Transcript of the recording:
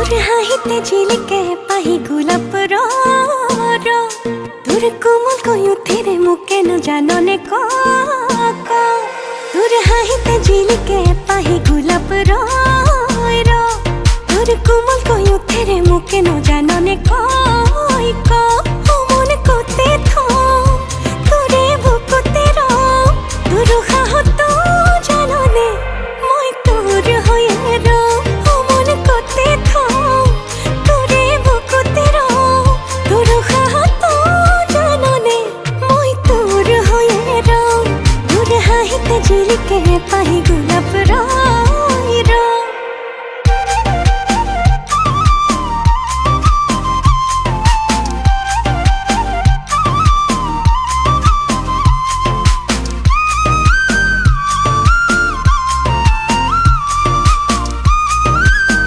তোর হাহিতে ঝিলিকে পাহি গোলাপ র তোর কোমল কয়ুথিরে মুকে ন জাননে ক তোর হাহিতে ঝিলিকে পাহি গোলাপ র তোর কোমল কয়ুথিরে মুকে ন জাননে ক